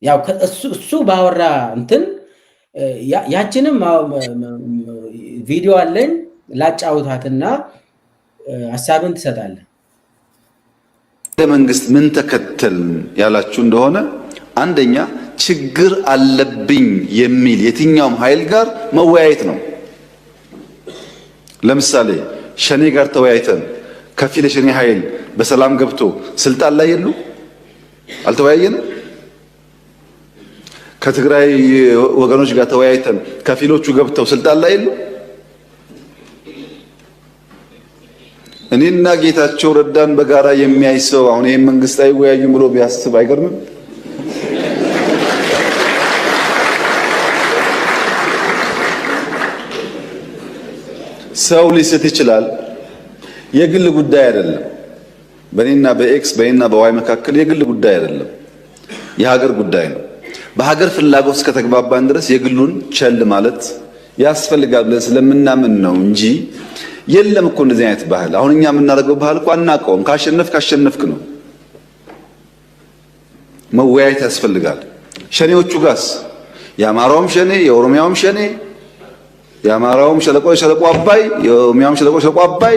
ያው እሱ ባወራ እንትን ያችንም ቪዲዮ አለኝ ላጫውታትና ሐሳብን ትሰጣለህ። ለመንግስት ምን ተከተል ያላችሁ እንደሆነ አንደኛ ችግር አለብኝ የሚል የትኛውም ኃይል ጋር መወያየት ነው። ለምሳሌ ሸኔ ጋር ተወያይተን ከፊል የሸኔ ኃይል በሰላም ገብቶ ስልጣን ላይ የሉ አልተወያየንም። ከትግራይ ወገኖች ጋር ተወያይተን ከፊሎቹ ገብተው ስልጣን ላይ የሉ። እኔና ጌታቸው ረዳን በጋራ የሚያይ ሰው አሁን ይሄን መንግስት አይወያዩም ብሎ ቢያስብ አይገርምም? ሰው ሊስት ይችላል። የግል ጉዳይ አይደለም። በእኔና በኤክስ በእኔና በዋይ መካከል የግል ጉዳይ አይደለም፣ የሀገር ጉዳይ ነው። በሀገር ፍላጎት እስከተግባባን ድረስ የግሉን ቸል ማለት ያስፈልጋል ብለን ስለምናምን ነው እንጂ የለም እኮ እንደዚህ አይነት ባህል። አሁን እኛ የምናደርገው ባህል እኮ አናውቀውም። ካሸነፍክ ነው። መወያየት ያስፈልጋል። ሸኔዎቹ ጋስ የአማራውም ሸኔ የኦሮሚያውም ሸኔ የአማራውም ሸለቆ አባይ የኦሮሚያውም ሸለቆ አባይ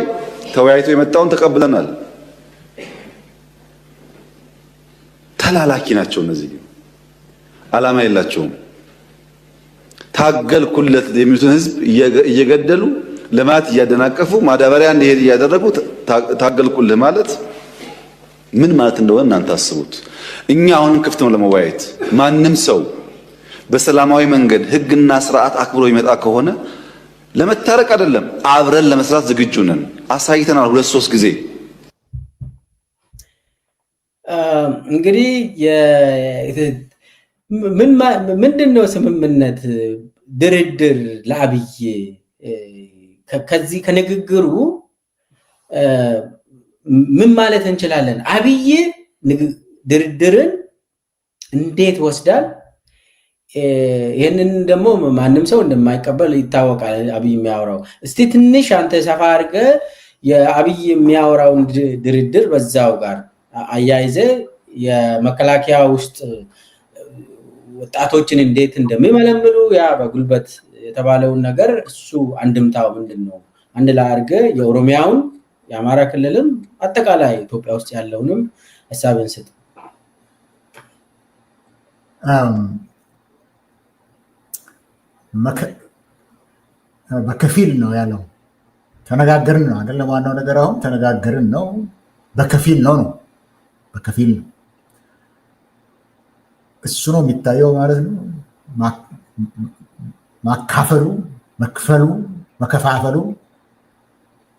ተወያይቶ የመጣውን ተቀብለናል። ተላላኪ ናቸው እነዚህ፣ ዓላማ የላቸውም። ታገልኩለት የሚሉትን ህዝብ እየገደሉ ልማት እያደናቀፉ ማዳበሪያ እንዲሄድ እያደረጉ ታገልኩልህ ማለት ምን ማለት እንደሆነ እናንተ አስቡት። እኛ አሁንም ክፍት ነው ለመወያየት። ማንም ሰው በሰላማዊ መንገድ ህግና ስርዓት አክብሮ ይመጣ ከሆነ ለመታረቅ አይደለም አብረን ለመስራት ዝግጁ ነን። አሳይተናል 2-3 ጊዜ። እንግዲህ ምንድነው ስምምነት ድርድር ለአብይ ከዚህ ከንግግሩ ምን ማለት እንችላለን? አብይ ድርድርን እንዴት ወስዳል? ይሄንን ደግሞ ማንም ሰው እንደማይቀበል ይታወቃል። አብይ የሚያወራው እስቲ ትንሽ አንተ ሰፋ አድርገህ የአብይ የሚያወራውን ድርድር በዛው ጋር አያይዘ የመከላከያ ውስጥ ወጣቶችን እንዴት እንደሚመለምሉ ያ በጉልበት የተባለውን ነገር እሱ አንድምታው ምንድነው? አንድ ላይ አድርገህ የኦሮሚያውን የአማራ ክልልም አጠቃላይ ኢትዮጵያ ውስጥ ያለውንም ሐሳብን ስጥ። በከፊል ነው ያለው። ተነጋገርን ነው አይደለም? ዋናው ነገር አሁን ተነጋገርን ነው። በከፊል ነው በከፊል ነው። እሱ ነው የሚታየው ማለት ነው። ማካፈሉ፣ መክፈሉ፣ መከፋፈሉ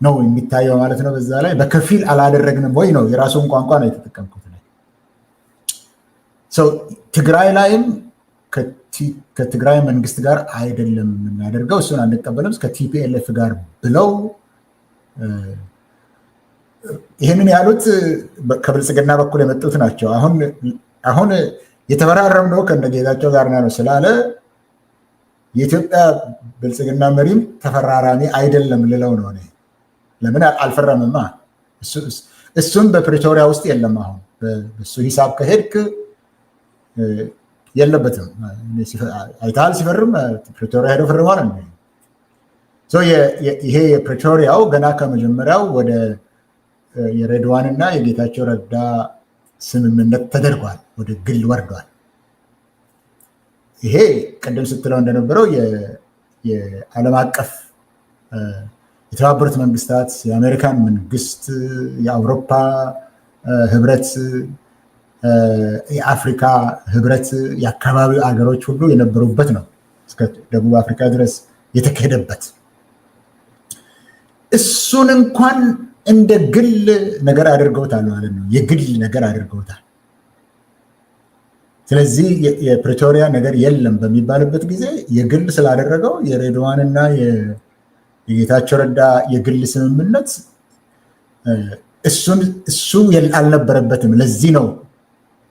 ነው የሚታየው ማለት ነው። በዛ ላይ በከፊል አላደረግንም ወይ ነው። የራሱን ቋንቋ ነው የተጠቀምኩት። ትግራይ ላይም ከትግራይ መንግስት ጋር አይደለም የምናደርገው፣ እሱን አንቀበልም ከቲፒኤልኤፍ ጋር ብለው ይህንን ያሉት ከብልጽግና በኩል የመጡት ናቸው። አሁን የተፈራረምነው ከነጌታቸው ጋር ነው ስላለ የኢትዮጵያ ብልጽግና መሪም ተፈራራሚ አይደለም ልለው ነው። ለምን አልፈረምማ? እሱም በፕሪቶሪያ ውስጥ የለም። አሁን በሱ ሂሳብ ከሄድክ የለበትም። አይታል ሲፈርም ፕሪቶሪያ ሄዶ ፈርሟል። ይሄ የፕሪቶሪያው ገና ከመጀመሪያው ወደ የሬድዋንና የጌታቸው ረዳ ስምምነት ተደርጓል፣ ወደ ግል ወርዷል። ይሄ ቅድም ስትለው እንደነበረው የዓለም አቀፍ የተባበሩት መንግስታት፣ የአሜሪካን መንግስት፣ የአውሮፓ ህብረት፣ የአፍሪካ ህብረት፣ የአካባቢው አገሮች ሁሉ የነበሩበት ነው። እስከ ደቡብ አፍሪካ ድረስ የተካሄደበት እሱን እንኳን እንደ ግል ነገር አድርገውታል ማለት ነው። የግል ነገር አድርገውታል። ስለዚህ የፕሪቶሪያ ነገር የለም በሚባልበት ጊዜ የግል ስላደረገው የሬድዋንና የጌታቸው ረዳ የግል ስምምነት እሱ አልነበረበትም። ለዚህ ነው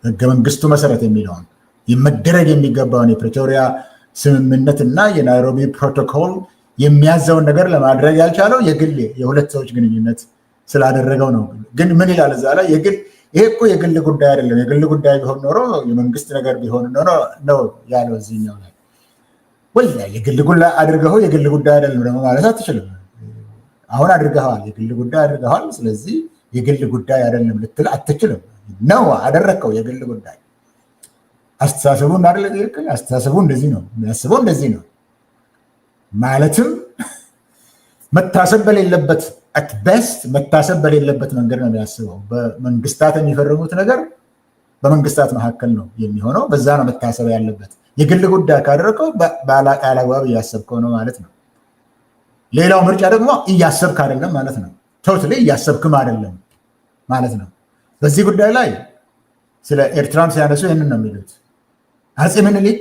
ህገ መንግስቱ መሰረት የሚለውን መደረግ የሚገባውን የፕሪቶሪያ ስምምነት እና የናይሮቢ ፕሮቶኮል የሚያዘውን ነገር ለማድረግ ያልቻለው የግል የሁለት ሰዎች ግንኙነት ስላደረገው ነው። ግን ምን ይላል እዛ ላይ? ይሄ እኮ የግል ጉዳይ አይደለም። የግል ጉዳይ ቢሆን ኖሮ የመንግስት ነገር ቢሆን ኖሮ ነው ያለው እዚህኛው ላይ። ወይ የግል ጉዳይ አድርገው የግል ጉዳይ አይደለም ደግሞ ማለት አትችልም። አሁን አድርገዋል፣ የግል ጉዳይ አድርገዋል። ስለዚህ የግል ጉዳይ አይደለም ልትል አትችልም። ነው አደረከው የግል ጉዳይ። አስተሳሰቡ እንዳለ ይልከል አስተሳሰቡ እንደዚህ ነው የሚያስበው፣ እንደዚህ ነው ማለትም መታሰብ በሌለበት at best መታሰብ በሌለበት መንገድ ነው የሚያስበው። በመንግስታት የሚፈርሙት ነገር በመንግስታት መካከል ነው የሚሆነው። በዛ ነው መታሰብ ያለበት። የግል ጉዳይ ካደረከው ባላቃላባብ እያሰብከው ነው ማለት ነው። ሌላው ምርጫ ደግሞ እያሰብክ አይደለም ማለት ነው። ቶታሊ እያሰብክም አይደለም ማለት ነው። በዚህ ጉዳይ ላይ ስለ ኤርትራም ሲያነሱ ይህንን ነው የሚሉት። አፄ ምኒልክ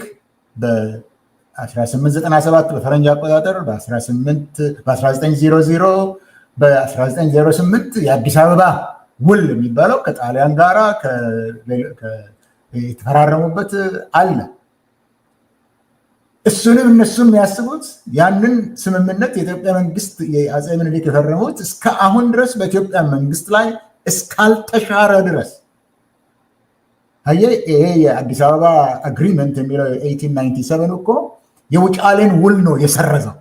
በ1897 በፈረንጅ አቆጣጠር በ1900 በ1908 የአዲስ አበባ ውል የሚባለው ከጣሊያን ጋራ የተፈራረሙበት አለ። እሱንም እነሱ የሚያስቡት ያንን ስምምነት የኢትዮጵያ መንግስት የአፄ ምኒልክ የፈረሙት እስከ አሁን ድረስ በኢትዮጵያ መንግስት ላይ እስካልተሻረ ድረስ ይሄ የአዲስ አበባ አግሪመንት የሚለው 1897 እኮ የውጫሌን ውል ነው የሰረዘው።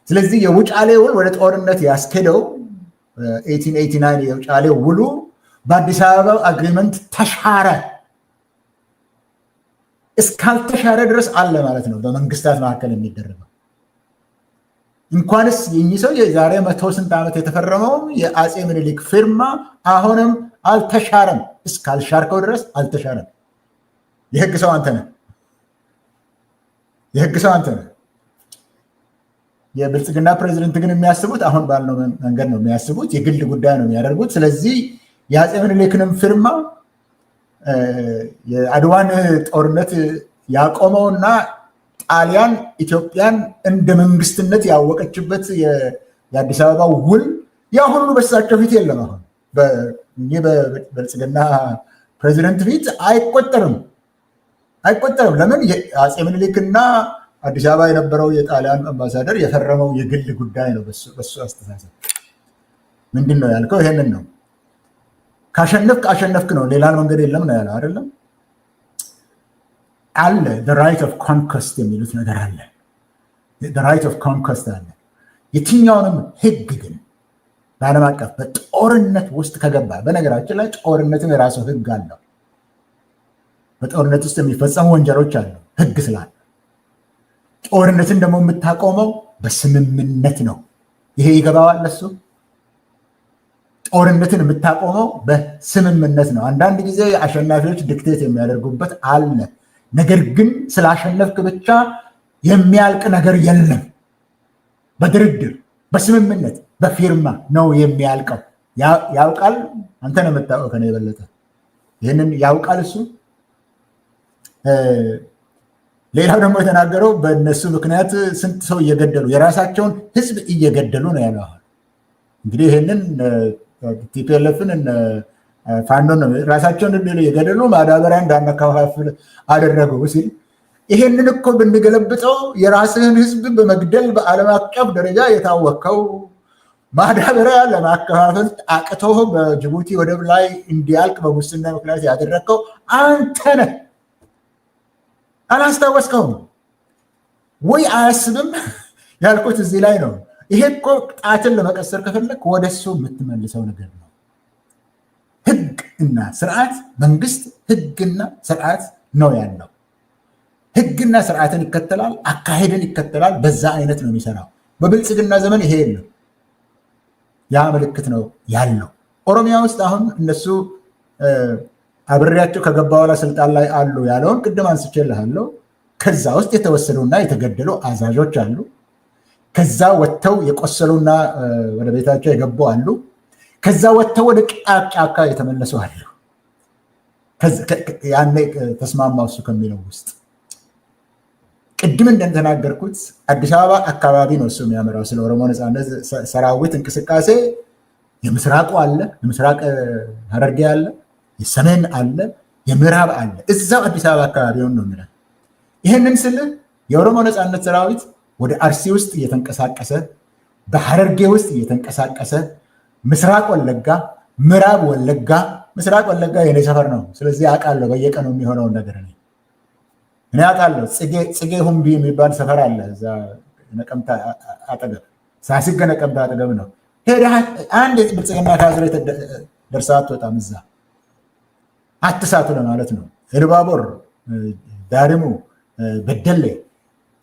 ስለዚህ የውጫሌ ውል ወደ ጦርነት ያስኬደው 1889 የውጫሌ ውሉ በአዲስ አበባ አግሪመንት ተሻረ። እስካልተሻረ ድረስ አለ ማለት ነው በመንግስታት መካከል የሚደረገው። እንኳንስ የኚህ ሰው የዛሬ 100 ስንት ዓመት የተፈረመው የአፄ ምኒልክ ፊርማ አሁንም አልተሻረም። እስካልሻርከው ድረስ አልተሻረም። የህግ ሰው አንተ ነህ። የህግ ሰው አንተ ነህ። የብልጽግና ፕሬዚደንት ግን የሚያስቡት አሁን ባለው መንገድ ነው የሚያስቡት። የግል ጉዳይ ነው የሚያደርጉት። ስለዚህ የአፄ ምኒልክንም ፊርማ የአድዋን ጦርነት ያቆመውና ጣሊያን ኢትዮጵያን እንደ መንግስትነት ያወቀችበት የአዲስ አበባ ውል ያ ሁሉ በሳቸው ፊት የለም። አሁን በብልጽግና ፕሬዚደንት ፊት አይቆጠርም። ለምን? አፄ ምኒልክና አዲስ አበባ የነበረው የጣሊያን አምባሳደር የፈረመው የግል ጉዳይ ነው። በሱ አስተሳሰብ ምንድን ነው ያልከው? ይሄንን ነው። ካሸነፍክ አሸነፍክ ነው፣ ሌላ መንገድ የለም ነው ያለው አይደለም አለ። ራይት ኦፍ ኮንኮስት የሚሉት ነገር አለ። ራይት ኦፍ ኮንኮስት አለ። የትኛውንም ህግ ግን በዓለም አቀፍ በጦርነት ውስጥ ከገባ፣ በነገራችን ላይ ጦርነትም የራሱ ህግ አለው። በጦርነት ውስጥ የሚፈጸሙ ወንጀሎች አሉ፣ ህግ ስላለ። ጦርነትን ደግሞ የምታቆመው በስምምነት ነው። ይሄ ይገባዋል እሱ። ጦርነትን የምታቆመው በስምምነት ነው። አንዳንድ ጊዜ አሸናፊዎች ዲክቴት የሚያደርጉበት አለ። ነገር ግን ስላሸነፍክ ብቻ የሚያልቅ ነገር የለም። በድርድር በስምምነት በፊርማ ነው የሚያልቀው። ያውቃል። አንተ ነው የምታውቀው ከኔ የበለጠ ይህንን ያውቃል እሱ። ሌላው ደግሞ የተናገረው በእነሱ ምክንያት ስንት ሰው እየገደሉ የራሳቸውን ህዝብ እየገደሉ ነው ያለው። እንግዲህ ይህንን ቲፒኤልኤፍን ፋኖን ነው ራሳቸውን እየገደሉ ማዳበሪያ እንዳናከፋፍል አደረጉ ሲል፣ ይሄንን እኮ ብንገለብጠው የራስህን ህዝብ በመግደል በዓለም አቀፍ ደረጃ የታወቀው ማዳበሪያ ለማከፋፈል አቅቶ በጅቡቲ ወደብ ላይ እንዲያልቅ በሙስና ምክንያት ያደረግከው አንተ ነህ። አላስታወስከውም ወይ? አያስብም ያልኩት እዚህ ላይ ነው። ይሄ እኮ ጣትን ለመቀሰር ከፈለግ ወደሱ የምትመልሰው ነገር ነው። ህግ እና ስርዓት፣ መንግስት ህግና ስርዓት ነው ያለው። ህግና ስርዓትን ይከተላል፣ አካሄድን ይከተላል። በዛ አይነት ነው የሚሰራው። በብልጽግና ዘመን ይሄ የለም። ያ ምልክት ነው ያለው። ኦሮሚያ ውስጥ አሁን እነሱ አብሬያቸው ከገባ በኋላ ስልጣን ላይ አሉ ያለውን ቅድም አንስቼልሃለሁ። ከዛ ውስጥ የተወሰዱና የተገደሉ አዛዦች አሉ። ከዛ ወጥተው የቆሰሉና ወደ ቤታቸው የገቡ አሉ። ከዛ ወጥተው ወደ ጫካ የተመለሱ አሉ። ያኔ ተስማማው እሱ ከሚለው ውስጥ ቅድም እንደተናገርኩት አዲስ አበባ አካባቢ ነው እሱ የሚያመራው። ስለ ኦሮሞ ነፃነት ሰራዊት እንቅስቃሴ የምስራቁ አለ፣ የምስራቅ ሐረርጌ አለ፣ የሰሜን አለ፣ የምዕራብ አለ። እዛው አዲስ አበባ አካባቢ ነው የሚለው። ይህንን ስል የኦሮሞ ነፃነት ሰራዊት ወደ አርሲ ውስጥ እየተንቀሳቀሰ፣ በሐረርጌ ውስጥ እየተንቀሳቀሰ፣ ምስራቅ ወለጋ፣ ምዕራብ ወለጋ፣ ምስራቅ ወለጋ የኔ ሰፈር ነው። ስለዚህ አውቃለሁ በየቀኑ የሚሆነውን ነገር እኔ አውቃለሁ። ጽጌ ሁምቢ የሚባል ሰፈር አለ እዛ ነቀምታ አጠገብ፣ ሳሲገ ነቀምታ አጠገብ ነው። ሄደህ አንድ ብልጽግና ካድሬ ደርሰህ አትወጣም። እዛ አትሳቱ ለማለት ነው። ኢሉባቦር፣ ዳሪሙ፣ በደሌ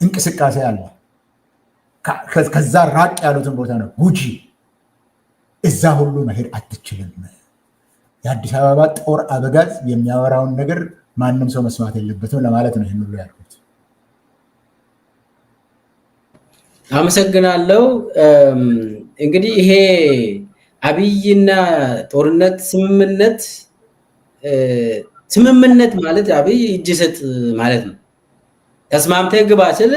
እንቅስቃሴ አለ። ከዛ ራቅ ያሉትን ቦታ ነው ጉጂ፣ እዛ ሁሉ መሄድ አትችልም። የአዲስ አበባ ጦር አበጋዝ የሚያወራውን ነገር ማንም ሰው መስማት የለበትም ለማለት ነው ይህን ሁሉ ያልኩት። አመሰግናለሁ። እንግዲህ ይሄ አብይና ጦርነት ስምምነት ማለት አብይ እጅ ስጥ ማለት ነው። ተስማምተህ ግባ ስል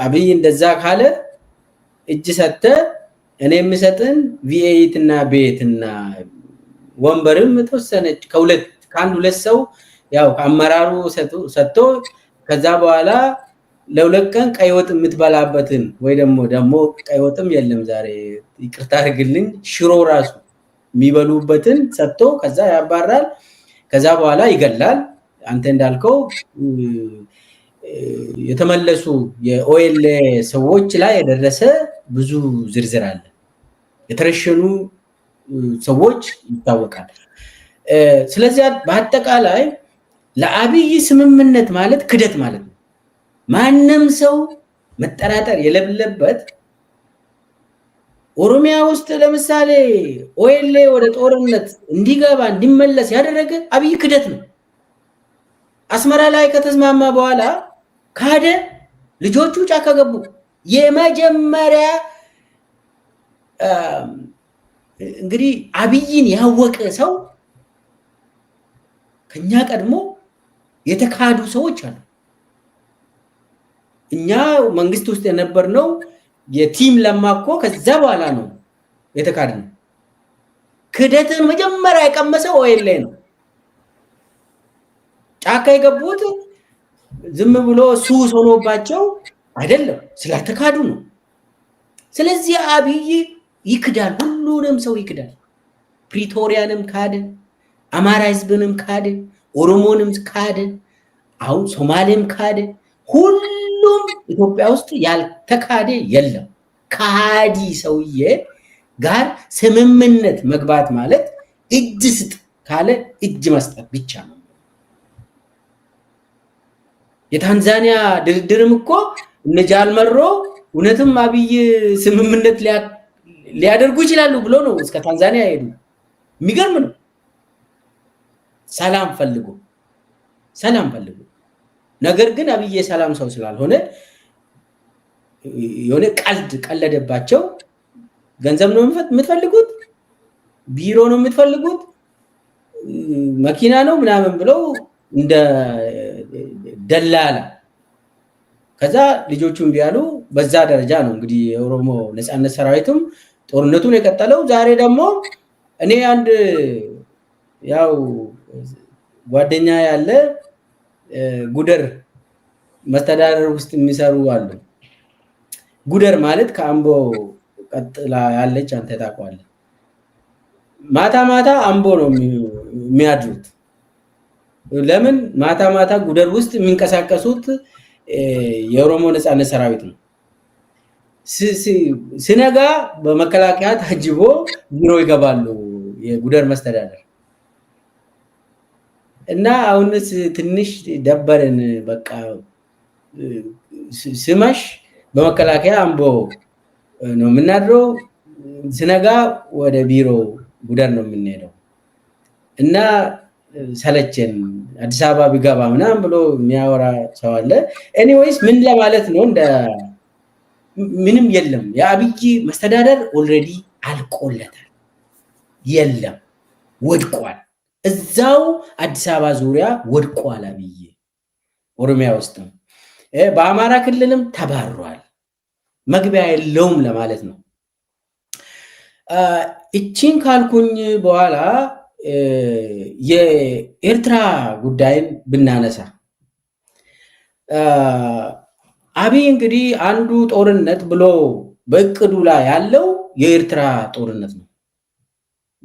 አብይ እንደዛ ካለ እጅ ሰጠ እኔ የምሰጥን ቪኤት እና ቤትና ወንበርም ተወሰነች ከአንድ ሁለት ሰው ያው ከአመራሩ ሰጥቶ ከዛ በኋላ ለሁለት ቀን ቀይ ወጥ የምትበላበትን ወይ ደግሞ ቀይ ወጥም የለም ዛሬ ይቅርታ አድርግልኝ ሽሮ ራሱ የሚበሉበትን ሰጥቶ ከዛ ያባራል። ከዛ በኋላ ይገላል። አንተ እንዳልከው የተመለሱ የኦኤል ሰዎች ላይ የደረሰ ብዙ ዝርዝር አለ። የተረሸኑ ሰዎች ይታወቃል። ስለዚህ በአጠቃላይ ለአብይ ስምምነት ማለት ክደት ማለት ነው። ማንም ሰው መጠራጠር የሌለበት ኦሮሚያ ውስጥ ለምሳሌ ኦኤል ወደ ጦርነት እንዲገባ እንዲመለስ ያደረገ አብይ ክደት ነው። አስመራ ላይ ከተስማማ በኋላ ካደ። ልጆቹ ጫካ ገቡ። የመጀመሪያ እንግዲህ አብይን ያወቀ ሰው ከኛ ቀድሞ የተካዱ ሰዎች አሉ። እኛ መንግስት ውስጥ የነበርነው የቲም ለማኮ ከዛ በኋላ ነው የተካድነው። ክደትን መጀመሪያ የቀመሰው ኦኤል ነው። ጫካ የገቡት ዝም ብሎ ሱስ ሆኖባቸው አይደለም፣ ስላልተካዱ ነው። ስለዚህ አብይ ይክዳል፣ ሁሉንም ሰው ይክዳል። ፕሪቶሪያንም ካደ፣ አማራ ህዝብንም ካደ፣ ኦሮሞንም ካደ፣ አሁን ሶማሌም ካደ። ሁሉም ኢትዮጵያ ውስጥ ያልተካደ የለም። ካዲ ሰውዬ ጋር ስምምነት መግባት ማለት እጅ ስጥ ካለ እጅ መስጠት ብቻ ነው። የታንዛኒያ ድርድርም እኮ እነ ጃልመሮ እውነትም አብይ ስምምነት ሊያደርጉ ይችላሉ ብሎ ነው እስከ ታንዛኒያ ሄዱ። የሚገርም ነው። ሰላም ፈልጎ ነገር ግን አብይ የሰላም ሰው ስላልሆነ የሆነ ቀልድ ቀለደባቸው። ገንዘብ ነው የምትፈልጉት፣ ቢሮ ነው የምትፈልጉት፣ መኪና ነው ምናምን ብለው እንደ ደላላ ከዛ ልጆቹን ቢያሉ በዛ ደረጃ ነው እንግዲህ የኦሮሞ ነፃነት ሰራዊትም ጦርነቱን የቀጠለው። ዛሬ ደግሞ እኔ አንድ ያው ጓደኛ ያለ ጉደር መስተዳደር ውስጥ የሚሰሩ አሉ። ጉደር ማለት ከአምቦ ቀጥላ ያለች አንተ ታውቀዋለህ። ማታ ማታ አምቦ ነው የሚያድሩት። ለምን ማታ ጉደር ውስጥ የሚንቀሳቀሱት የኦሮሞ ነፃነት ሰራዊት ነው። ሲነጋ በመከላከያ ታጅቦ ቢሮ ይገባሉ የጉደር መስተዳደር። እና አሁንስ ትንሽ ደበረን። በቃ ስመሽ በመከላከያ አምቦ ነው የምናድረው፣ ሲነጋ ወደ ቢሮ ጉደር ነው የምንሄደው እና ሰለቸን አዲስ አበባ ቢገባ ምናምን ብሎ የሚያወራ ሰው አለ። ኤኒዌይስ ምን ለማለት ነው፣ እንደ ምንም የለም። የአብይ መስተዳደር ኦልሬዲ አልቆለታል፣ የለም ወድቋል። እዛው አዲስ አበባ ዙሪያ ወድቋል አብይ። ኦሮሚያ ውስጥም በአማራ ክልልም ተባሯል፣ መግቢያ የለውም ለማለት ነው። እቺን ካልኩኝ በኋላ የኤርትራ ጉዳይን ብናነሳ አብይ እንግዲህ አንዱ ጦርነት ብሎ በእቅዱ ላይ ያለው የኤርትራ ጦርነት ነው።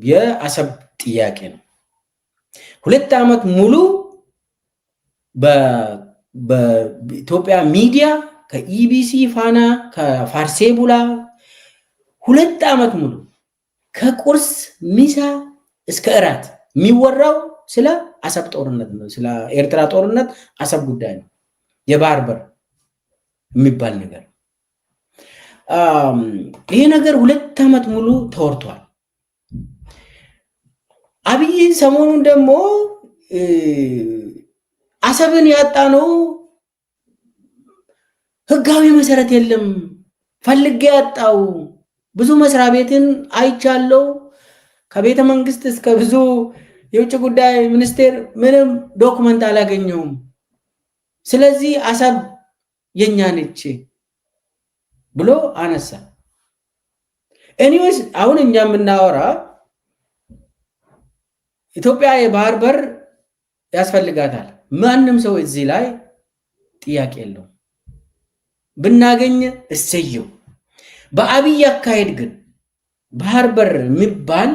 የአሰብ ጥያቄ ነው። 2 ዓመት ሙሉ በኢትዮጵያ ሚዲያ ከኢቢሲ ፋና ከፋርሴቡላ 2 ዓመት ሙሉ ከቁርስ ሚሳ እስከ እራት የሚወራው ስለ አሰብ ጦርነት ነው። ስለ ኤርትራ ጦርነት አሰብ ጉዳይ ነው። የባህር በር የሚባል ነገር ይሄ ነገር 2 ዓመት ሙሉ ተወርቷል። አብይ ሰሞኑን ደግሞ አሰብን ያጣ ነው ህጋዊ መሰረት የለም ፈልጌ ያጣው ብዙ መስሪያ ቤትን አይቻለው ከቤተ መንግስት እስከ ብዙ የውጭ ጉዳይ ሚኒስቴር ምንም ዶክመንት አላገኘውም። ስለዚህ አሰብ የኛ ነች ብሎ አነሳ። ኤኒዌይስ አሁን እኛ የምናወራ ኢትዮጵያ የባህር በር ያስፈልጋታል። ማንም ሰው እዚህ ላይ ጥያቄ የለው። ብናገኝ እሰየው። በአብይ አካሄድ ግን ባህር በር የሚባል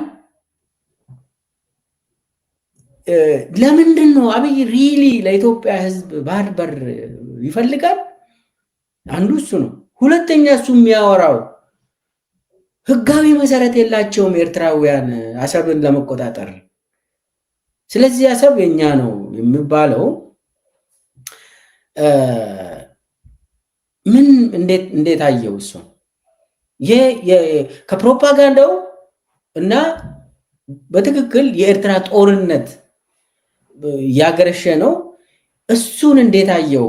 ለምንድን ነው አብይ ሪሊ ለኢትዮጵያ ህዝብ ባህር በር ይፈልጋል? አንዱ እሱ ነው። ሁለተኛ እሱ የሚያወራው ህጋዊ መሰረት የላቸውም ኤርትራውያን አሰብን ለመቆጣጠር። ስለዚህ አሰብ የኛ ነው የሚባለው ምን እንዴት አየው? እሱ ከፕሮፓጋንዳው እና በትክክል የኤርትራ ጦርነት ያገረሸ ነው። እሱን እንዴት አየው?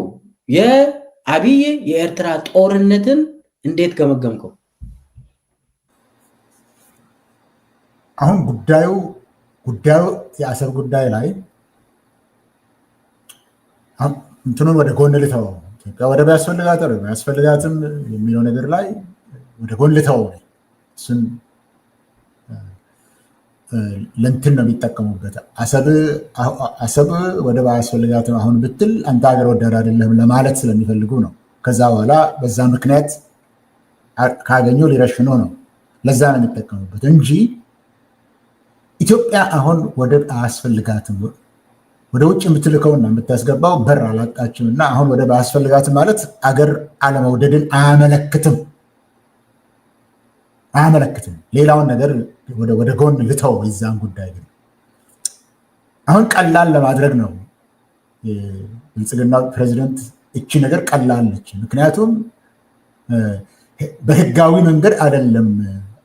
የአብይ የኤርትራ ጦርነትን እንዴት ገመገምከው? አሁን ጉዳዩ የአሰብ ጉዳይ ላይ እንትኑን ወደ ጎን ልተው። ኢትዮጵያ ወደብ ያስፈልጋትም የሚለው ነገር ላይ ወደ ጎን ልተው። እሱን ለእንትን ነው የሚጠቀሙበት። አሰብ ወደብ አያስፈልጋትም አሁን ብትል አንተ ሀገር ወዳድ አይደለም ለማለት ስለሚፈልጉ ነው። ከዛ በኋላ በዛ ምክንያት ካገኙ ሊረሽኑ ነው። ለዛ ነው የሚጠቀሙበት እንጂ ኢትዮጵያ አሁን ወደብ አያስፈልጋትም፣ ወደ ውጭ የምትልከውና የምታስገባው በር አላጣችም እና አሁን ወደብ አያስፈልጋትም ማለት አገር አለመውደድን አያመለክትም። ሌላውን ነገር ወደ ጎን ልተው። የዛን ጉዳይ ግን አሁን ቀላል ለማድረግ ነው የብልጽግና ፕሬዚደንት። እቺ ነገር ቀላል ነች፣ ምክንያቱም በህጋዊ መንገድ አይደለም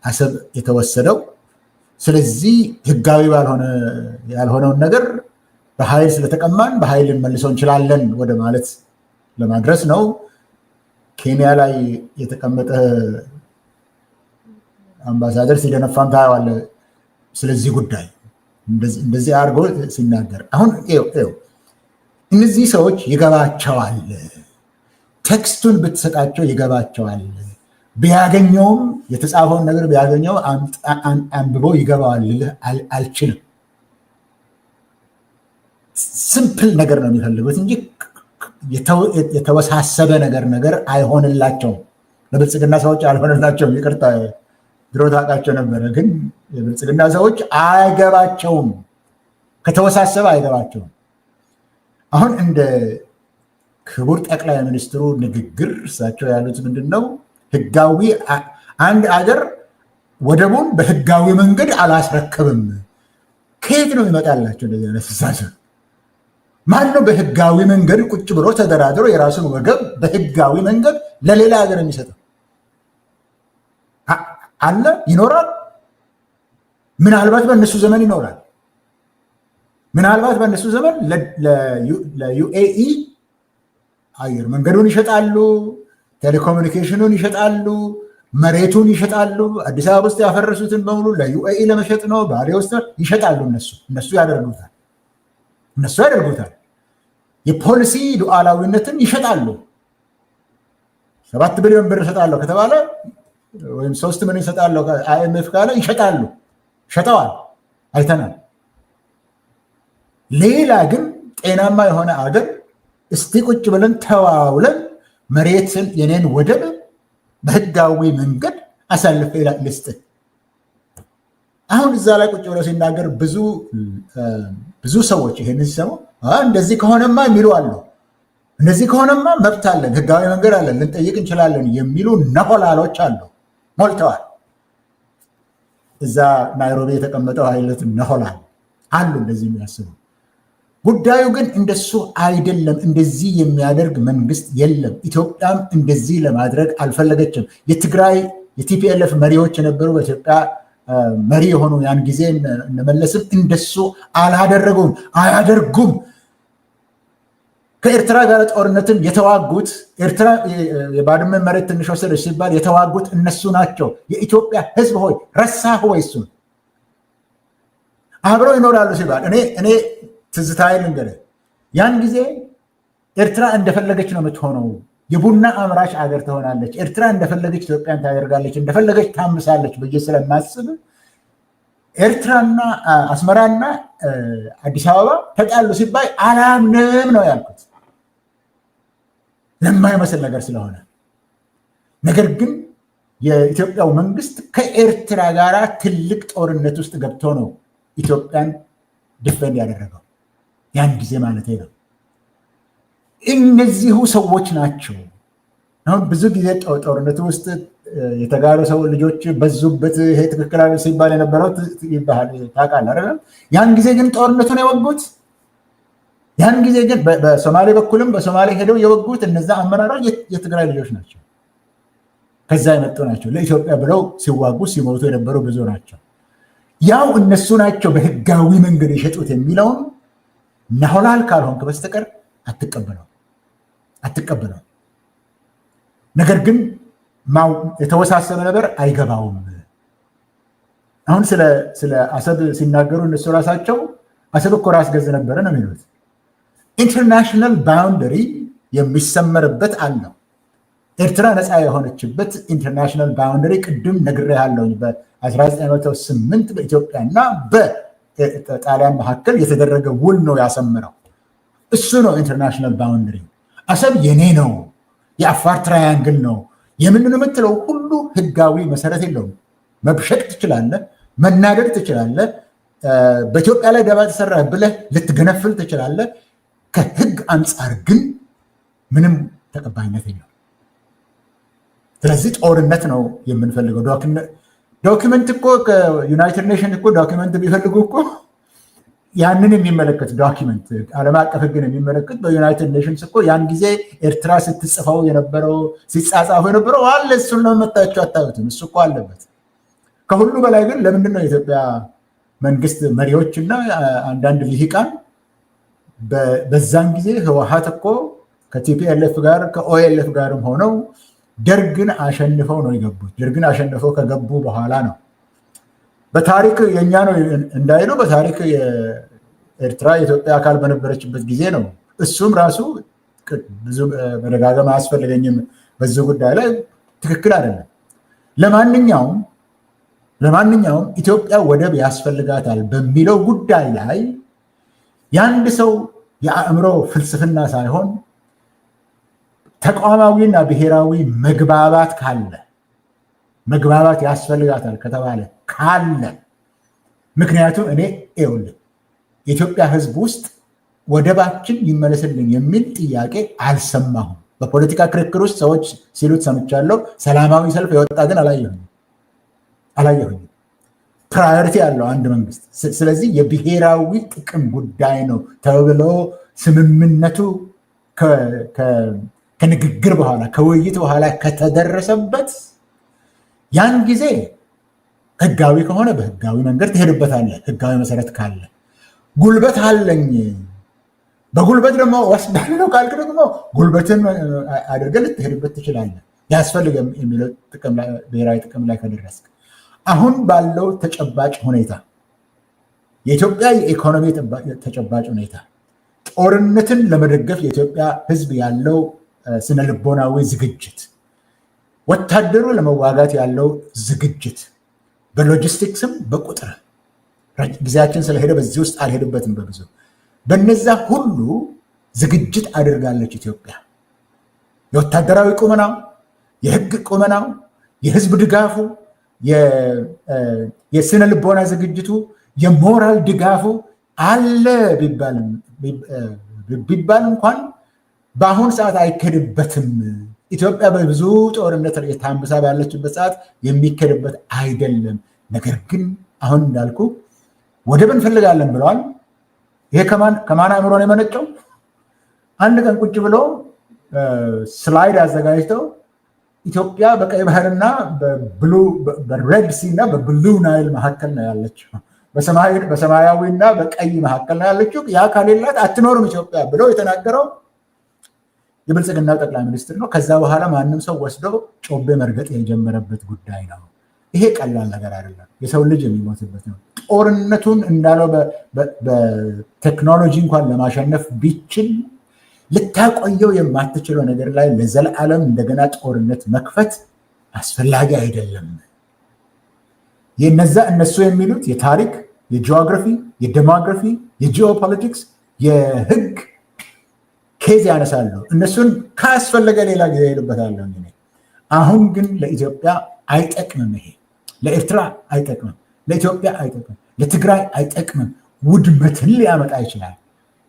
አሰብ የተወሰደው። ስለዚህ ህጋዊ ያልሆነውን ነገር በኃይል ስለተቀማን በኃይል ልንመልሰው እንችላለን ወደ ማለት ለማድረስ ነው። ኬንያ ላይ የተቀመጠ አምባሳደር ሲደነፋም ታየዋለህ። ስለዚህ ጉዳይ እንደዚህ አድርጎ ሲናገር አሁን እነዚህ ሰዎች ይገባቸዋል። ቴክስቱን ብትሰጣቸው ይገባቸዋል። ቢያገኘውም የተጻፈውን ነገር ቢያገኘው አንብቦ ይገባዋል ልልህ አልችልም። ሲምፕል ነገር ነው የሚፈልጉት እንጂ የተወሳሰበ ነገር አይሆንላቸውም። ለብልጽግና ሰዎች አልሆንላቸውም። ይቅርታ ድሮ ታውቃቸው ነበረ፣ ግን የብልጽግና ሰዎች አይገባቸውም። ከተወሳሰበ አይገባቸውም። አሁን እንደ ክቡር ጠቅላይ ሚኒስትሩ ንግግር እሳቸው ያሉት ምንድን ነው? ህጋዊ አንድ አገር ወደቡን በህጋዊ መንገድ አላስረከብም። ከየት ነው ይመጣላቸው እንደዚህ አይነት አስተሳሰብ? ማን ነው በህጋዊ መንገድ ቁጭ ብሎ ተደራድሮ የራሱን ወገብ በህጋዊ መንገድ ለሌላ ሀገር የሚሰጠው? አለ? ይኖራል? ምናልባት በእነሱ ዘመን ይኖራል። ምናልባት በእነሱ ዘመን ለዩኤኢ አየር መንገዱን ይሸጣሉ፣ ቴሌኮሙኒኬሽኑን ይሸጣሉ፣ መሬቱን ይሸጣሉ። አዲስ አበባ ውስጥ ያፈረሱትን በሙሉ ለዩኤኢ ለመሸጥ ነው። ባሌ ውስጥ ይሸጣሉ። እነሱ ያደርጉታል። የፖሊሲ ሉዓላዊነትን ይሸጣሉ። 7 ቢሊዮን ብር ይሸጣለሁ ከተባለ ወይም 3 ምን ይሸጣለሁ አይኤምኤፍ ካለ ይሸጣሉ። ሸጠዋል፣ አይተናል። ሌላ ግን ጤናማ የሆነ አገር እስቲ ቁጭ ብለን ተዋውለን መሬትን የኔን ወደብ በህጋዊ መንገድ አሳልፌ ልስጥ አሁን እዛ ላይ ቁጭ ብለው ሲናገር ብዙ ሰዎች ይሄንን ሲሰሙ እንደዚህ ከሆነማ የሚሉ አሉ። እንደዚህ ከሆነማ መብት አለን፣ ህጋዊ መንገድ አለን፣ ልንጠይቅ እንችላለን የሚሉ ነሆላሎች አሉ፣ ሞልተዋል። እዛ ናይሮቢ የተቀመጠው አይነት ነሆላል አሉ እንደዚህ የሚያስቡ። ጉዳዩ ግን እንደሱ አይደለም። እንደዚህ የሚያደርግ መንግስት የለም። ኢትዮጵያም እንደዚህ ለማድረግ አልፈለገችም። የትግራይ የቲፒኤልኤፍ መሪዎች የነበሩ በኢትዮጵያ መሪ የሆኑ ያን ጊዜ እንመለስም እንደሱ አላደረጉም፣ አያደርጉም። ከኤርትራ ጋር ጦርነትን የተዋጉት ኤርትራ የባድመ መሬት ትንሽ ወሰደች ሲባል የተዋጉት እነሱ ናቸው። የኢትዮጵያ ህዝብ ሆይ ረሳህ ወይ? እሱን አብረው ይኖራሉ ሲባል እኔ ትዝታዬ ልንገርህ፣ ያን ጊዜ ኤርትራ እንደፈለገች ነው የምትሆነው። የቡና አምራች አገር ትሆናለች። ኤርትራ እንደፈለገች ኢትዮጵያን ታደርጋለች፣ እንደፈለገች ታምሳለች ብዬ ስለማስብ ኤርትራና አስመራና አዲስ አበባ ተጣሉ ሲባል አላምንም ነው ያልኩት፣ ለማይመስል ነገር ስለሆነ። ነገር ግን የኢትዮጵያው መንግስት ከኤርትራ ጋር ትልቅ ጦርነት ውስጥ ገብቶ ነው ኢትዮጵያን ዲፌንድ ያደረገው ያን ጊዜ ማለት ነው። እነዚሁ ሰዎች ናቸው። አሁን ብዙ ጊዜ ጦርነቱ ውስጥ የተጋሩ ሰው ልጆች በዙበት፣ ይሄ ትክክል ሲባል የነበረው ታውቃለህ አይደለም? ያን ጊዜ ግን ጦርነቱን የወጉት ያን ጊዜ ግን በሶማሌ በኩልም በሶማሌ ሄደው የወጉት እነዛ አመራሮች የትግራይ ልጆች ናቸው። ከዛ የመጡ ናቸው። ለኢትዮጵያ ብለው ሲዋጉ ሲሞቱ የነበሩ ብዙ ናቸው። ያው እነሱ ናቸው በህጋዊ መንገድ የሸጡት የሚለውን ናሆላል ካልሆንክ በስተቀር አትቀበለው። ነገር ግን የተወሳሰበ ነገር አይገባውም። አሁን ስለ አሰብ ሲናገሩ እነሱ ራሳቸው አሰብ እኮ ራስ ገዝ ነበረ ነው የሚሉት። ኢንተርናሽናል ባውንደሪ የሚሰመርበት አለው። ኤርትራ ነፃ የሆነችበት ኢንተርናሽናል ባውንደሪ ቅድም ነግሬሃለሁኝ። በ1908 በኢትዮጵያና በጣሊያን መካከል የተደረገ ውል ነው ያሰመረው። እሱ ነው ኢንተርናሽናል ባውንደሪ። አሰብ የኔ ነው፣ የአፋር ትራያንግል ነው የምንለው የምትለው ሁሉ ህጋዊ መሰረት የለውም። መብሸቅ ትችላለህ፣ መናደድ ትችላለህ፣ በኢትዮጵያ ላይ ደባ ተሰራ ብለህ ልትገነፍል ትችላለህ። ከህግ አንጻር ግን ምንም ተቀባይነት የለው። ስለዚህ ጦርነት ነው የምንፈልገው። ዶኪመንት እኮ ከዩናይትድ ኔሽን እኮ ዶኪመንት ቢፈልጉ እኮ ያንን የሚመለከት ዶኪመንት ዓለም አቀፍ ህግን የሚመለከት በዩናይትድ ኔሽንስ እኮ ያን ጊዜ ኤርትራ ስትጽፈው የነበረው ሲጻጻፉ የነበረው አለ። እሱን ነው መታችሁ አታዩትም? እሱ እኮ አለበት። ከሁሉ በላይ ግን ለምንድን ነው የኢትዮጵያ መንግስት መሪዎች እና አንዳንድ ልሂቃን በዛን ጊዜ ህወሓት እኮ ከቲፒኤልኤፍ ጋር ከኦኤልኤፍ ጋርም ሆነው ደርግን አሸንፈው ነው የገቡት። ደርግን አሸንፈው ከገቡ በኋላ ነው በታሪክ የኛ ነው እንዳይሉ በታሪክ ኤርትራ የኢትዮጵያ አካል በነበረችበት ጊዜ ነው። እሱም ራሱ ብዙ መደጋገም አያስፈልገኝም በዚህ ጉዳይ ላይ ትክክል አይደለም። ለማንኛውም ኢትዮጵያ ወደብ ያስፈልጋታል በሚለው ጉዳይ ላይ የአንድ ሰው የአእምሮ ፍልስፍና ሳይሆን ተቋማዊና ብሔራዊ መግባባት ካለ መግባባት ያስፈልጋታል ከተባለ ካለ ምክንያቱም እኔ ይኸውልህ የኢትዮጵያ ህዝብ ውስጥ ወደባችን ይመለስልን የሚል ጥያቄ አልሰማሁም። በፖለቲካ ክርክር ውስጥ ሰዎች ሲሉት ሰምቻለሁ። ሰላማዊ ሰልፍ የወጣ ግን አላየሁኝም። ፕራዮሪቲ ያለው አንድ መንግስት። ስለዚህ የብሔራዊ ጥቅም ጉዳይ ነው ተብሎ ስምምነቱ ከንግግር በኋላ ከውይይት በኋላ ከተደረሰበት ያን ጊዜ ህጋዊ ከሆነ በህጋዊ መንገድ ትሄድበታለህ። ህጋዊ መሰረት ካለ ጉልበት አለኝ በጉልበት ደግሞ ወስዳለሁ ካልክ ደግሞ ጉልበትን አድርገህ ልትሄድበት ትችላለህ። ያስፈልግ የሚለው ብሔራዊ ጥቅም ላይ ከደረስክ አሁን ባለው ተጨባጭ ሁኔታ የኢትዮጵያ የኢኮኖሚ ተጨባጭ ሁኔታ ጦርነትን ለመደገፍ የኢትዮጵያ ህዝብ ያለው ስነ ልቦናዊ ዝግጅት፣ ወታደሩ ለመዋጋት ያለው ዝግጅት በሎጂስቲክስም በቁጥር ጊዜያችን ስለሄደ በዚህ ውስጥ አልሄድበትም። በብዙ በነዛ ሁሉ ዝግጅት አድርጋለች ኢትዮጵያ። የወታደራዊ ቁመናው፣ የህግ ቁመናው፣ የህዝብ ድጋፉ የስነ ልቦና ዝግጅቱ፣ የሞራል ድጋፉ አለ ቢባል እንኳን በአሁን ሰዓት አይከድበትም። ኢትዮጵያ በብዙ ጦርነት የታምሳ ባለችበት ሰዓት የሚከድበት አይደለም። ነገር ግን አሁን እንዳልኩ ወደብ እንፈልጋለን ብለዋል። ይሄ ከማን አእምሮ ነው የመነጨው? አንድ ቀን ቁጭ ብሎ ስላይድ አዘጋጅተው ኢትዮጵያ በቀይ ባህርና በሬድ ሲ እና በብሉ ናይል መካከል ነው ያለችው፣ በሰማያዊና በቀይ መካከል ነው ያለችው፣ ያ ከሌላት አትኖርም ኢትዮጵያ ብለው የተናገረው የብልጽግናው ጠቅላይ ሚኒስትር ነው። ከዛ በኋላ ማንም ሰው ወስዶ ጮቤ መርገጥ የጀመረበት ጉዳይ ነው። ይሄ ቀላል ነገር አይደለም። የሰው ልጅ የሚሞትበት ነው። ጦርነቱን እንዳለው በቴክኖሎጂ እንኳን ለማሸነፍ ቢችል ልታቆየው የማትችለው ነገር ላይ ለዘላለም እንደገና ጦርነት መክፈት አስፈላጊ አይደለም። እነሱ የሚሉት የታሪክ፣ የጂኦግራፊ፣ የዴሞግራፊ፣ የጂኦፖለቲክስ፣ የህግ ኬዝ ያነሳሉ። እነሱን ካስፈለገ ሌላ ጊዜ ሄዱበታለሁ። አሁን ግን ለኢትዮጵያ አይጠቅምም። ይሄ ለኤርትራ አይጠቅምም፣ ለኢትዮጵያ አይጠቅምም፣ ለትግራይ አይጠቅምም። ውድመትን ሊያመጣ ይችላል።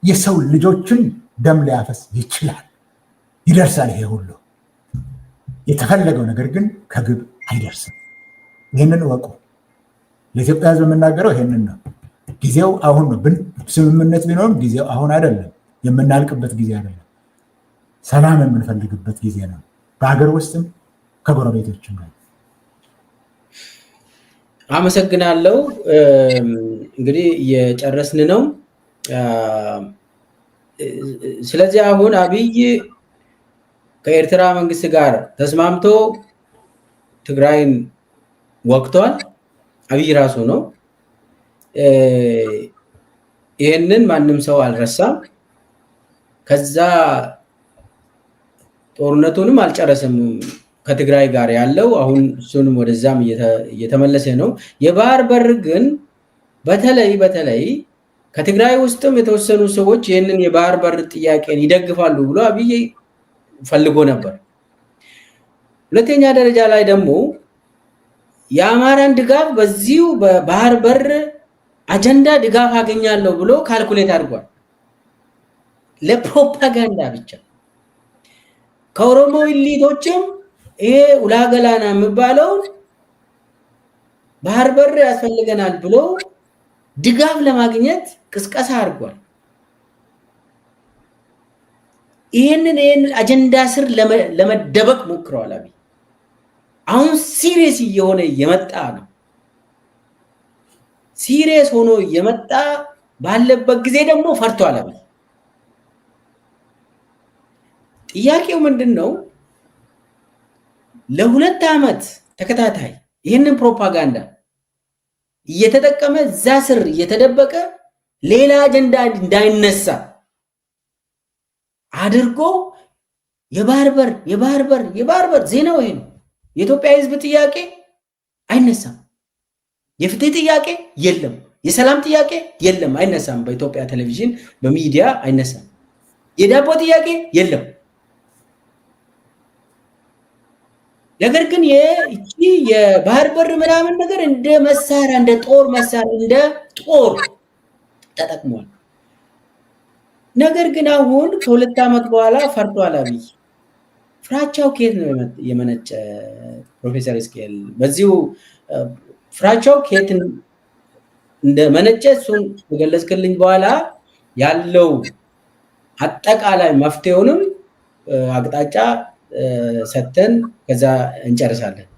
የሰው ልጆችን ደም ሊያፈስ ይችላል። ይደርሳል። ይሄ ሁሉ የተፈለገው ነገር ግን ከግብ አይደርስም። ይህንን እወቁ። ለኢትዮጵያ ህዝብ የምናገረው ይህንን ነው። ጊዜው አሁን ነው። ስምምነት ቢኖርም ጊዜው አሁን አይደለም። የምናልቅበት ጊዜ አይደለም። ሰላም የምንፈልግበት ጊዜ ነው። በሀገር ውስጥም ከጎረቤቶችም ነው። አመሰግናለሁ። እንግዲህ እየጨረስን ነው። ስለዚህ አሁን አብይ ከኤርትራ መንግስት ጋር ተስማምቶ ትግራይን ወቅቷል። አብይ ራሱ ነው። ይህንን ማንም ሰው አልረሳም። ከዛ ጦርነቱንም አልጨረሰም ከትግራይ ጋር ያለው። አሁን እሱንም ወደዛም እየተመለሰ ነው። የባህር በር ግን በተለይ ከትግራይ ውስጥም የተወሰኑ ሰዎች ይህንን የባህር በር ጥያቄን ይደግፋሉ ብሎ አብይ ፈልጎ ነበር። ሁለተኛ ደረጃ ላይ ደግሞ የአማራን ድጋፍ በዚሁ በባህር በር አጀንዳ ድጋፍ አገኛለሁ ብሎ ካልኩሌት አድርጓል። ለፕሮፓጋንዳ ብቻ። ከኦሮሞ ኢሊቶችም ይሄ ኡላገላና የሚባለው ባህር በር ያስፈልገናል ብሎ ድጋፍ ለማግኘት ቅስቀሳ አድርጓል። ይህንን አጀንዳ ስር ለመደበቅ ሞክረዋል። አብይ አሁን ሲሪየስ እየሆነ እየመጣ ነው። ሲሪየስ ሆኖ እየመጣ ባለበት ጊዜ ደግሞ ፈርቷል አብይ። ጥያቄው ምንድን ነው? ለ2 ዓመት ተከታታይ ይህንን ፕሮፓጋንዳ እየተጠቀመ እዛ ስር እየተደበቀ ሌላ አጀንዳ እንዳይነሳ አድርጎ የባህር በር ዜናው ይሄ ነው። የኢትዮጵያ ሕዝብ ጥያቄ አይነሳም። የፍትህ ጥያቄ የለም። የሰላም ጥያቄ የለም፣ አይነሳም። በኢትዮጵያ ቴሌቪዥን በሚዲያ አይነሳም። የዳቦ ጥያቄ የለም። ነገር ግን የባህር በር ምናምን ነገር እንደ መሳሪያ እንደ ጦር መሳሪያ እንደ ጦር ተጠቅሟል። ነገር ግን አሁን ከ2 ዓመት በኋላ ፈርቷል አብይ። ፍራቻው ከየት ነው የመነጨ? ፕሮፌሰር እስኬል በዚሁ ፍራቻው ከየት እንደመነጨ እሱን ከገለጽክልኝ በኋላ ያለው አጠቃላይ መፍትሄውንም አቅጣጫ ሰተን ከዛ እንጨርሳለን።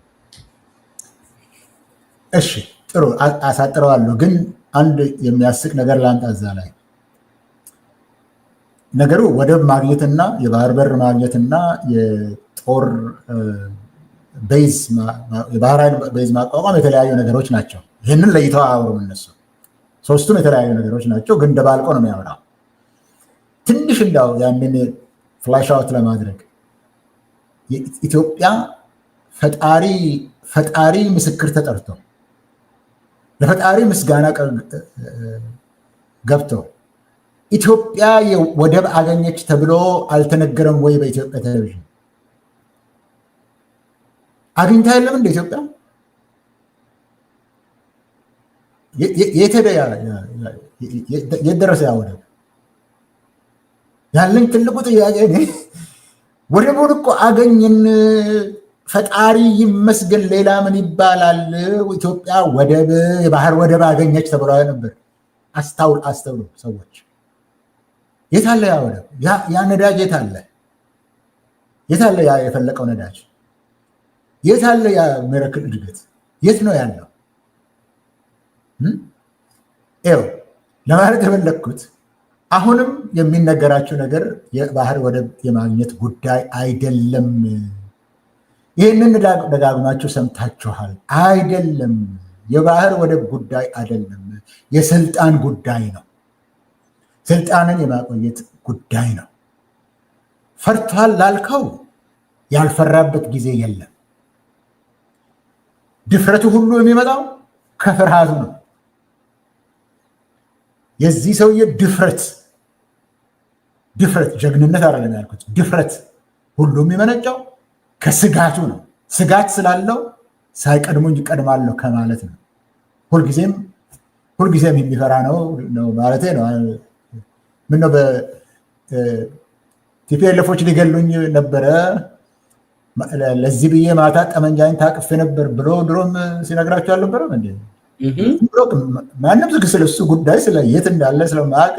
እሺ ጥሩ አሳጥረዋለሁ። ግን አንድ የሚያስቅ ነገር ላንጣ እዛ ላይ ነገሩ ወደብ ማግኘትና የባህር በር ማግኘትና የጦር የባህር ኃይል ቤዝ ማቋቋም የተለያዩ ነገሮች ናቸው። ይህንን ለይተው አያወሩም እነሱ። ሶስቱም የተለያዩ ነገሮች ናቸው፣ ግን ደባልቆ ነው የሚያወራው። ትንሽ እንዳው ያንን ፍላሽ አውት ለማድረግ ኢትዮጵያ ፈጣሪ ምስክር ተጠርቶ ለፈጣሪ ምስጋና ገብቶ ኢትዮጵያ ወደብ አገኘች ተብሎ አልተነገረም ወይ? በኢትዮጵያ ቴሌቪዥን አግኝታ የለም እንደ ኢትዮጵያ የት ደረሰ ያ ወደብ? ያለኝ ትልቁ ጥያቄ ወደቡን እኮ አገኝን፣ ፈጣሪ ይመስገን፣ ሌላ ምን ይባላል? ኢትዮጵያ ወደብ የባህር ወደብ አገኘች ተብሎ ነበር። አስተውሉ ሰዎች። የት አለ ያ ወደብ? ያ ነዳጅ የት አለ? የት አለ ያ የፈለቀው ነዳጅ? የት አለ ያ ሚራክል እድገት? የት ነው ያለው? ይኸው ለማለት የፈለግኩት አሁንም የሚነገራችሁ ነገር የባህር ወደብ የማግኘት ጉዳይ አይደለም። ይህንን ደጋግማችሁ ሰምታችኋል። አይደለም፣ የባህር ወደብ ጉዳይ አይደለም፣ የስልጣን ጉዳይ ነው። ስልጣንን የማቆየት ጉዳይ ነው። ፈርቷል ላልከው ያልፈራበት ጊዜ የለም። ድፍረቱ ሁሉ የሚመጣው ከፍርሃቱ ነው። የዚህ ሰውዬ ድፍረት ጀግንነት አይደለም ያልኩት፣ ድፍረት ሁሉ የሚመነጨው ከስጋቱ ነው። ስጋት ስላለው ሳይቀድሙኝ ይቀድማለሁ ከማለት ነው። ሁልጊዜም የሚፈራ ነው ማለቴ ነው። ምነው በቲፒኤልኤፎች ሊገሉኝ ነበረ፣ ለዚህ ብዬ ማታ ጠመንጃይን ታቅፌ ነበር ብሎ ድሮም ሲነግራቸው አልነበረም እንዴ? ማንም ስለሱ ጉዳይ ስለ የት እንዳለ ስለማያውቅ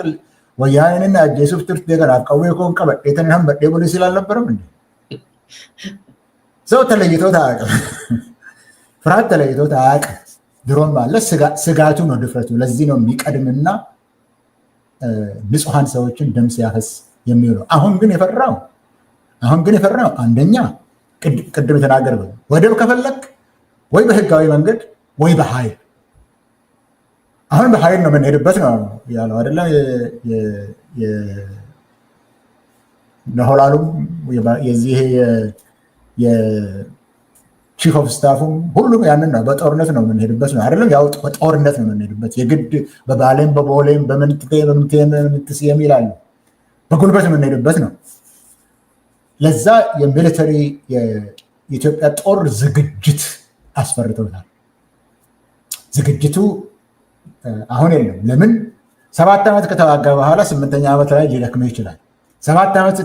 ወያኔንና ጄሱፍ ትርት ደገና ቀዌ ኮን ቀበጤትን በጤ ብሎ ሲል አልነበረም እንዴ? ሰው ተለይቶት አያውቅም። ፍርሃት ተለይቶት አያውቅም። ድሮም አለ። ስጋቱ ነው ድፍረቱ። ለዚህ ነው የሚቀድምና ንጹሐን ሰዎችን ደም ሲያፈስ የሚውለው። አሁን ግን የፈራው አንደኛ ቅድም የተናገር ወደብ ከፈለክ ወይ በህጋዊ መንገድ ወይ በኃይል። አሁን በኃይል ነው የምንሄድበት ነው ያለው አይደለም? ነሆላሉም የዚህ የቺፍ ኦፍ ስታፉም ሁሉም ያንን ነው። በጦርነት ነው የምንሄድበት ነው አይደለም? ያው ጦርነት ነው የምንሄድበት። የግድ በባሌም በቦሌም በምንትስየም ይላሉ። በጉልበት የምንሄድበት ነው። ለዛ የሚሊተሪ የኢትዮጵያ ጦር ዝግጅት አስፈርተውታል። ዝግጅቱ አሁን የለም። ለምን? 7 ዓመት ከተዋጋ በኋላ 8ኛ ዓመት ላይ ሊደክምህ ይችላል። 7 ዓመት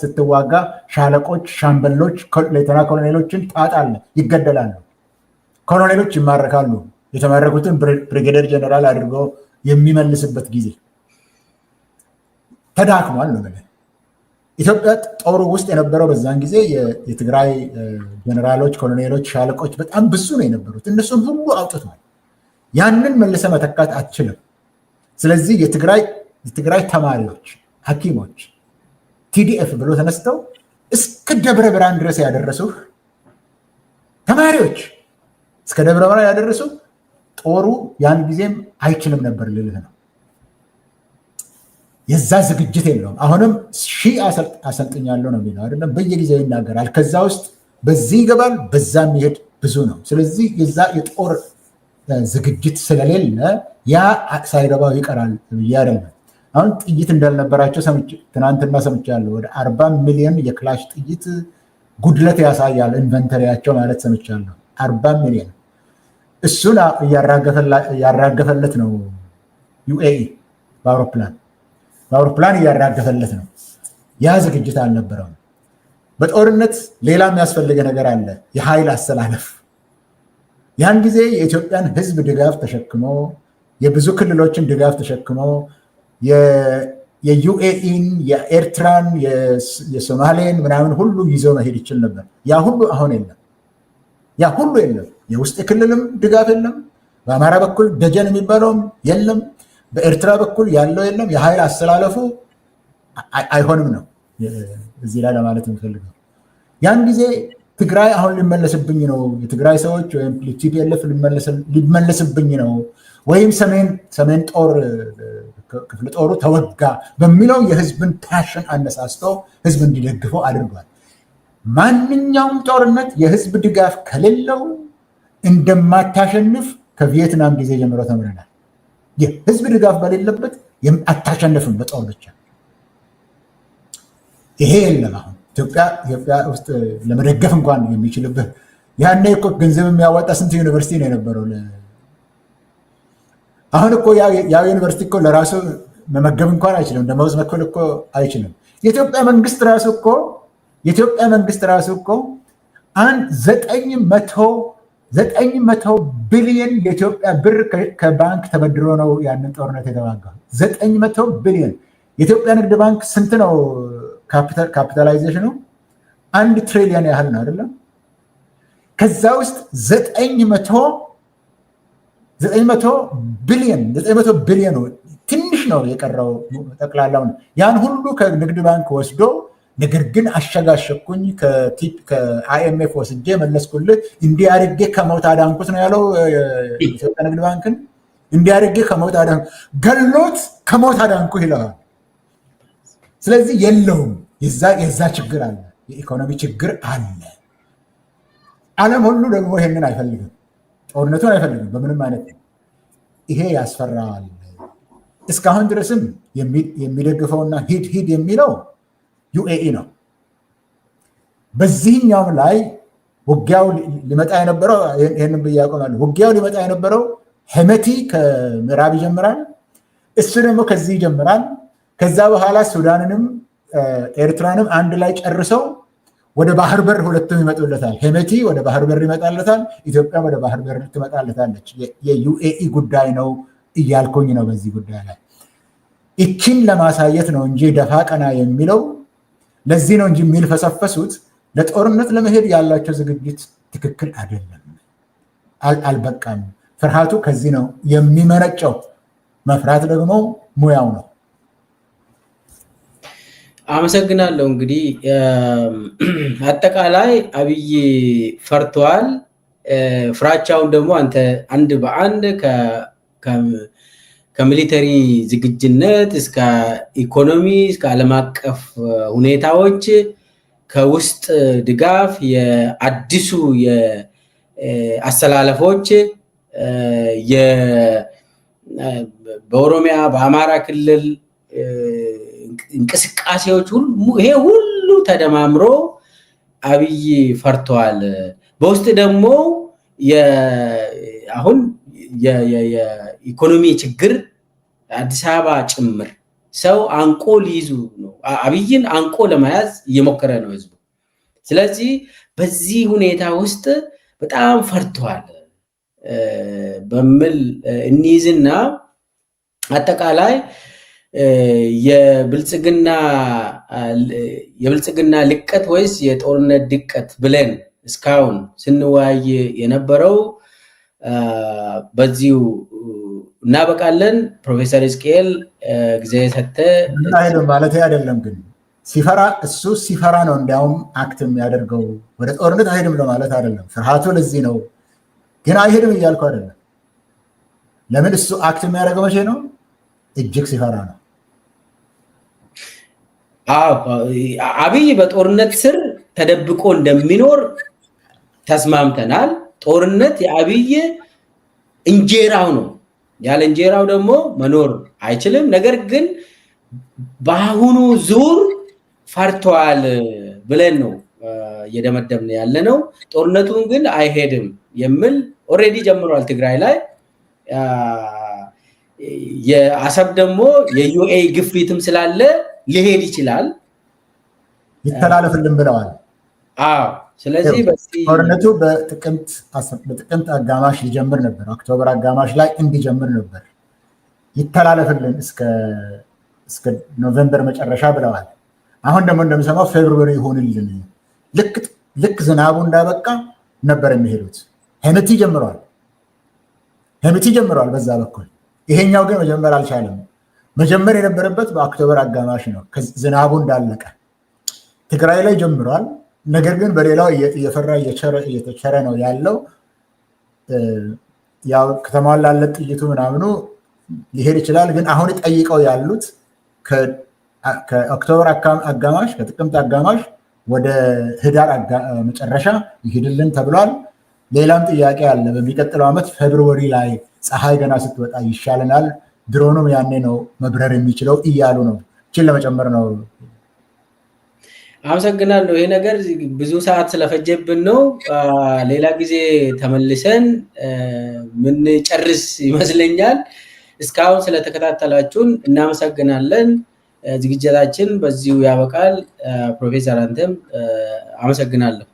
ስትዋጋ ሻለቆች፣ ሻምበሎች፣ ሌተና ኮሎኔሎችን ታጣለህ፣ ይገደላሉ። ኮሎኔሎች ይማረካሉ። የተማረኩትን ብሪጌደር ጀነራል አድርጎ የሚመልስበት ጊዜ ተዳክሟል ነው። ኢትዮጵያ ጦሩ ውስጥ የነበረው በዛን ጊዜ የትግራይ ጀነራሎች፣ ኮሎኔሎች፣ ሻለቆች በጣም ብዙ ነው የነበሩት። እነሱን ሁሉ አውጥቷል። ያንን መልሰ መተካት አትችልም። ስለዚህ የትግራይ ተማሪዎች፣ ሐኪሞች ቲዲኤፍ ብሎ ተነስተው እስከ ደብረ ብርሃን ድረስ ያደረሱህ ተማሪዎች እስከ ደብረ ብርሃን ያደረሱ ጦሩ ያን ጊዜም አይችልም ነበር ልልህ ነው። የዛ ዝግጅት የለውም። አሁንም 1000 አሰልጥኛለሁ ነው የሚለው አይደለም? በየጊዜው ይናገራል። ከዛ ውስጥ በዚህ ይገባል፣ በዛ የሚሄድ ብዙ ነው። ስለዚህ የዛ የጦር ዝግጅት ስለሌለ ያ ሳይገባው ይቀራል ብዬ አይደለም። አሁን ጥይት እንዳልነበራቸው ትናንትና ሰምቻለሁ። ወደ 40 ሚሊዮን የክላሽ ጥይት ጉድለት ያሳያል ኢንቨንተሪያቸው ማለት ሰምቻለሁ። 40 ሚሊዮን እሱን እያራገፈለት ነው ዩኤኢ በአውሮፕላን እያራገፈለት ነው። ያ ዝግጅት አልነበረውም። በጦርነት ሌላ የሚያስፈልገ ነገር አለ፣ የኃይል አሰላለፍ። ያን ጊዜ የኢትዮጵያን ሕዝብ ድጋፍ ተሸክሞ የብዙ ክልሎችን ድጋፍ ተሸክሞ የዩኤኢን፣ የኤርትራን፣ የሶማሌን ምናምን ሁሉ ይዞ መሄድ ይችል ነበር። ያ ሁሉ አሁን የለም። የውስጥ ክልልም ድጋፍ የለም። በአማራ በኩል ደጀን የሚባለውም የለም። በኤርትራ በኩል ያለው የለም። የኃይል አስተላለፉ አይሆንም ነው እዚህ ላይ ለማለት የምፈልገው። ያን ጊዜ ትግራይ አሁን ሊመለስብኝ ነው፣ የትግራይ ሰዎች ወይም ቲፒኤልኤፍ ሊመለስብኝ ነው፣ ወይም ሰሜን ጦር ክፍለ ጦሩ ተወጋ በሚለው የህዝብን ፓሽን አነሳስቶ ህዝብ እንዲደግፈው አድርጓል። ማንኛውም ጦርነት የህዝብ ድጋፍ ከሌለው እንደማታሸንፍ ከቪየትናም ጊዜ ጀምሮ ተምረናል። የህዝብ ድጋፍ በሌለበት አታሸንፍም በጦር ብቻ። ይሄ የለም። አሁን ኢትዮጵያ ውስጥ ለመደገፍ እንኳን የሚችልበት ያኔ እኮ ገንዘብ የሚያወጣ ስንት ዩኒቨርሲቲ ነው የነበረው አሁን እኮ ያው ዩኒቨርሲቲ እኮ ለራሱ መመገብ እንኳን አይችልም፣ ደመወዝ መክፈል እኮ አይችልም። የኢትዮጵያ መንግስት ራሱ እኮ 900 ቢሊዮን የኢትዮጵያ ብር ከባንክ ተበድሮ ነው ያንን ጦርነት የተዋጋው። 900 ቢሊዮን። የኢትዮጵያ ንግድ ባንክ ስንት ነው ካፒታላይዜሽኑ? 1 ትሪሊዮን ያህል ነው አይደለም? ከዛ ውስጥ 900 ቢሊዮን ትንሽ ነው የቀረው ጠቅላላውን። ያን ሁሉ ከንግድ ባንክ ወስዶ ነገር ግን አሸጋሸኩኝ ከአይኤምኤፍ ወስጄ መለስኩልህ፣ እንዲህ አድርጌ ከሞት አዳንኩት ነው ያለው የኢትዮጵያ ንግድ ባንክን። እንዲህ አድርጌ ከሞት አዳንኩ፣ ገሎት ከሞት አዳንኩ ይለዋል። ስለዚህ የለውም፣ የዛ ችግር አለ፣ የኢኮኖሚ ችግር አለ። ዓለም ሁሉ ደግሞ ይሄንን አይፈልግም፣ ጦርነቱን አይፈልግም በምንም አይነት። ይሄ ያስፈራል። እስካሁን ድረስም የሚደግፈውና ሂድ የሚለው ዩኤኢ ነው። በዚህኛውም ላይ ውጊያው ሊመጣ የነበረው ይህንን ብዬ ያቆማለሁ። ውጊያው ሊመጣ የነበረው ሄመቲ ከምዕራብ ይጀምራል፣ እሱ ደግሞ ከዚህ ይጀምራል። ከዛ በኋላ ሱዳንንም ኤርትራንም አንድ ላይ ጨርሰው ወደ ባህር በር ሁለቱም ይመጡለታል። ሄመቲ ወደ ባህር በር ይመጣለታል፣ ኢትዮጵያ ወደ ባህር በር ትመጣለታለች። የዩኤኢ ጉዳይ ነው እያልኩኝ ነው በዚህ ጉዳይ ላይ። ይችን ለማሳየት ነው እንጂ ደፋ ቀና የሚለው ለዚህ ነው እንጂ የሚልፈሰፈሱት ለጦርነት ለመሄድ ያላቸው ዝግጅት ትክክል አይደለም፣ አልበቃም። ፍርሃቱ ከዚህ ነው የሚመነጨው። መፍራት ደግሞ ሙያው ነው። አመሰግናለሁ። እንግዲህ አጠቃላይ አብይ ፈርቷል። ፍራቻውን ደግሞ አንተ አንድ በአንድ ከሚሊተሪ ዝግጅነት እስከ ኢኮኖሚ እስከ ዓለም አቀፍ ሁኔታዎች ከውስጥ ድጋፍ የአዲሱ የአሰላለፎች በኦሮሚያ በአማራ ክልል እንቅስቃሴዎች ይሄ ሁሉ ተደማምሮ አብይ ፈርቷል። በውስጥ ደግሞ አሁን የኢኮኖሚ ችግር አዲስ አበባ ጭምር ሰው አንቆ ሊይዙ ነው። አብይን አንቆ ለመያዝ እየሞከረ ነው ህዝቡ። ስለዚህ በዚህ ሁኔታ ውስጥ በጣም ፈርቷል በሚል እንይዝና አጠቃላይ የብልጽግና ልቀት ወይስ የጦርነት ድቀት ብለን እስካሁን ስንወያይ የነበረው በዚሁ እናበቃለን። ፕሮፌሰር ሕዝቅኤል ጊዜ ሰጠ ማለት አይደለም፣ ግን እሱ ሲፈራ ነው እንዲያውም አክት የሚያደርገው። ወደ ጦርነት አይሄድም ለማለት አይደለም። ፍርሃቱ ለዚህ ነው፣ ግን አይሄድም እያልኩ አይደለም። ለምን እሱ አክት የሚያደርገው መቼ ነው? እጅግ ሲፈራ ነው። አብይ በጦርነት ስር ተደብቆ እንደሚኖር ተስማምተናል። ጦርነት የአብይ እንጀራው ነው። ያለ እንጀራው ደግሞ መኖር አይችልም። ነገር ግን በአሁኑ ዙር ፈርቷል ብለን ነው እየደመደምን ያለ ነው። ጦርነቱን ግን አይሄድም የሚል ኦልሬዲ ጀምሯል ትግራይ ላይ። የአሰብ ደግሞ የዩኤኢ ግፊትም ስላለ ሊሄድ ይችላል፣ ይተላለፍልን ብለዋል። ስለዚህ ጦርነቱ በጥቅምት አጋማሽ ሊጀምር ነበር፣ ኦክቶበር አጋማሽ ላይ እንዲጀምር ነበር። ይተላለፍልን እስከ ኖቬምበር መጨረሻ ብለዋል። አሁን ደግሞ እንደምሰማው ፌብሩዋሪ ይሆንልን። ልክ ዝናቡ እንዳበቃ ነበር የሚሄዱት። ሄምቲ ጀምረዋል በዛ በኩል። ይሄኛው ግን መጀመር አልቻለም። መጀመር የነበረበት በኦክቶበር አጋማሽ ነው፣ ዝናቡ እንዳለቀ። ትግራይ ላይ ጀምሯል። ነገር ግን በሌላው እየፈራ እየተቸረ ነው ያለው። ያው ከተማዋን ላለ ጥይቱ ምናምኑ ሊሄድ ይችላል። ግን አሁን ጠይቀው ያሉት ከኦክቶበር አጋማሽ ከጥቅምት አጋማሽ ወደ ህዳር መጨረሻ ይሄድልን ተብሏል። ሌላም ጥያቄ አለ። በሚቀጥለው ዓመት ፌብሩዋሪ ላይ ፀሐይ ገና ስትወጣ ይሻለናል፣ ድሮኑም ያኔ ነው መብረር የሚችለው እያሉ ነው። እችን ለመጨመር ነው። አመሰግናለሁ። ይሄ ነገር ብዙ ሰዓት ስለፈጀብን ነው። ሌላ ጊዜ ተመልሰን ምንጨርስ ይመስለኛል። እስካሁን ስለተከታተላችሁን እናመሰግናለን። ዝግጅታችን በዚሁ ያበቃል። ፕሮፌሰር አንተም አመሰግናለሁ።